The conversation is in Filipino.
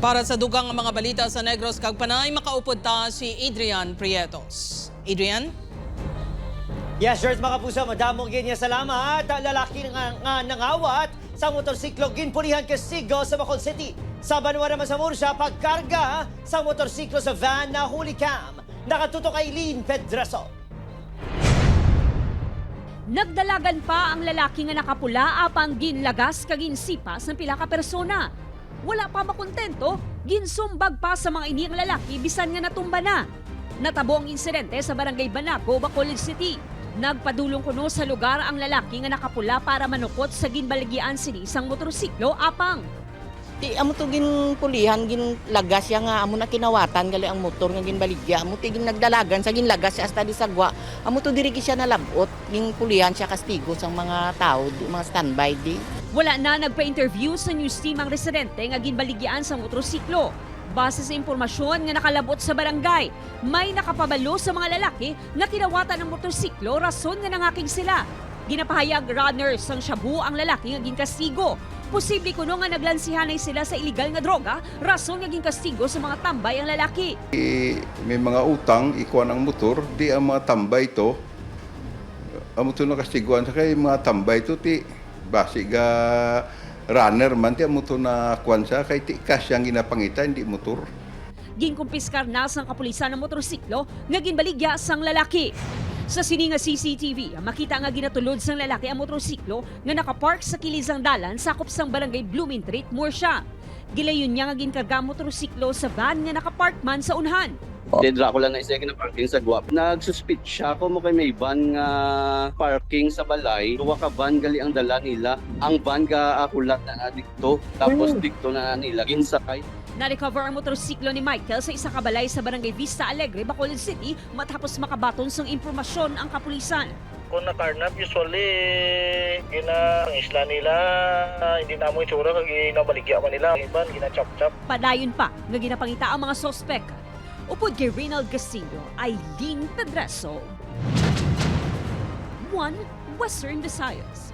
Para sa dugang mga balita sa Negros kag Panay, makaupod ta si Adrian Prietos. Adrian? Yes, George, mga puso, madamong ginya salamat. Lalaki nga nangawat sa motorsiklo ginpulihan Castigo sa Bacol City. Sa Banwa naman sa Murcia, pagkarga sa motorsiklo sa van na hulikam. Nakatutok kay Lynn Pedreso. Nagdalagan pa ang lalaki nga nakapula apang ginlagas kaginsipas ng pila ka persona. Wala pa makontento, ginsumbag pa sa mga ini ang lalaki bisan nga natumba na. Natabo ang insidente sa Barangay Banaco, Bacolod City. Nagpadulong kuno sa lugar ang lalaki nga nakapula para manukot sa ginbaligyan sinisang motorsiklo apang. Ti amo to ginpulihan ginlagas ya nga amo na kinawatan gali ang motor nga ginbaligya amo ti nagdalagan sa ginlagas siya hasta di sagwa amo to diri siya nalabot ginpulihan siya kastigo sa mga tao mga standby di. Wala na nagpa-interview sa news team ang residente nga ginbaligyan sa motorsiklo. Base sa impormasyon nga nakalabot sa barangay, may nakapabalo sa mga lalaki nga kinawatan ng motorsiklo rason nga nangaking sila. Ginapahayag runners sang Shabu ang lalaki nga ginkastigo. Posible kuno nga naglansihanay sila sa illegal nga droga, rason nga ginkastigo sa mga tambay ang lalaki. May mga utang, ikuan ang motor, di ang mga tambay to. Ang motor na kastiguan sa kay mga tambay to, ti basi ga runner man, ti ang motor na kuan sa kay ti cash ang ginapangita, hindi motor. Ginkumpiskar na sang kapulisan ng motorsiklo nga ginbaligya sang lalaki. Sa sini nga CCTV, makita nga ginatulod sang lalaki ang motorsiklo nga nakapark sa kilizang dalan sakop sang barangay Blooming Street, Murcia. Gilayon niya nga ginkarga ang motorsiklo sa van nga nakapark man sa unhan. Dedra ko lang na isa na parking sa Guap. Nagsuspit siya ko mo kay may van nga parking sa balay. Duwa ka van gali ang dala nila. Ang van ga akulat na dikto. Tapos dikto na nila ginsakay. Na-recover ang motorsiklo ni Michael sa isa ka balay sa barangay Vista Alegre, Bacolod City matapos makabaton sang impormasyon ang kapulisan. Kung nakarnap, usually, ang isla nila, hindi na mo itsura, kag ginabaligya pa nila. Iban, ginachap-chap. Padayon pa nga ginapangita ang mga sospek. Upod kay Reynald Castillo, Aileen Pedreso, One Western Visayas.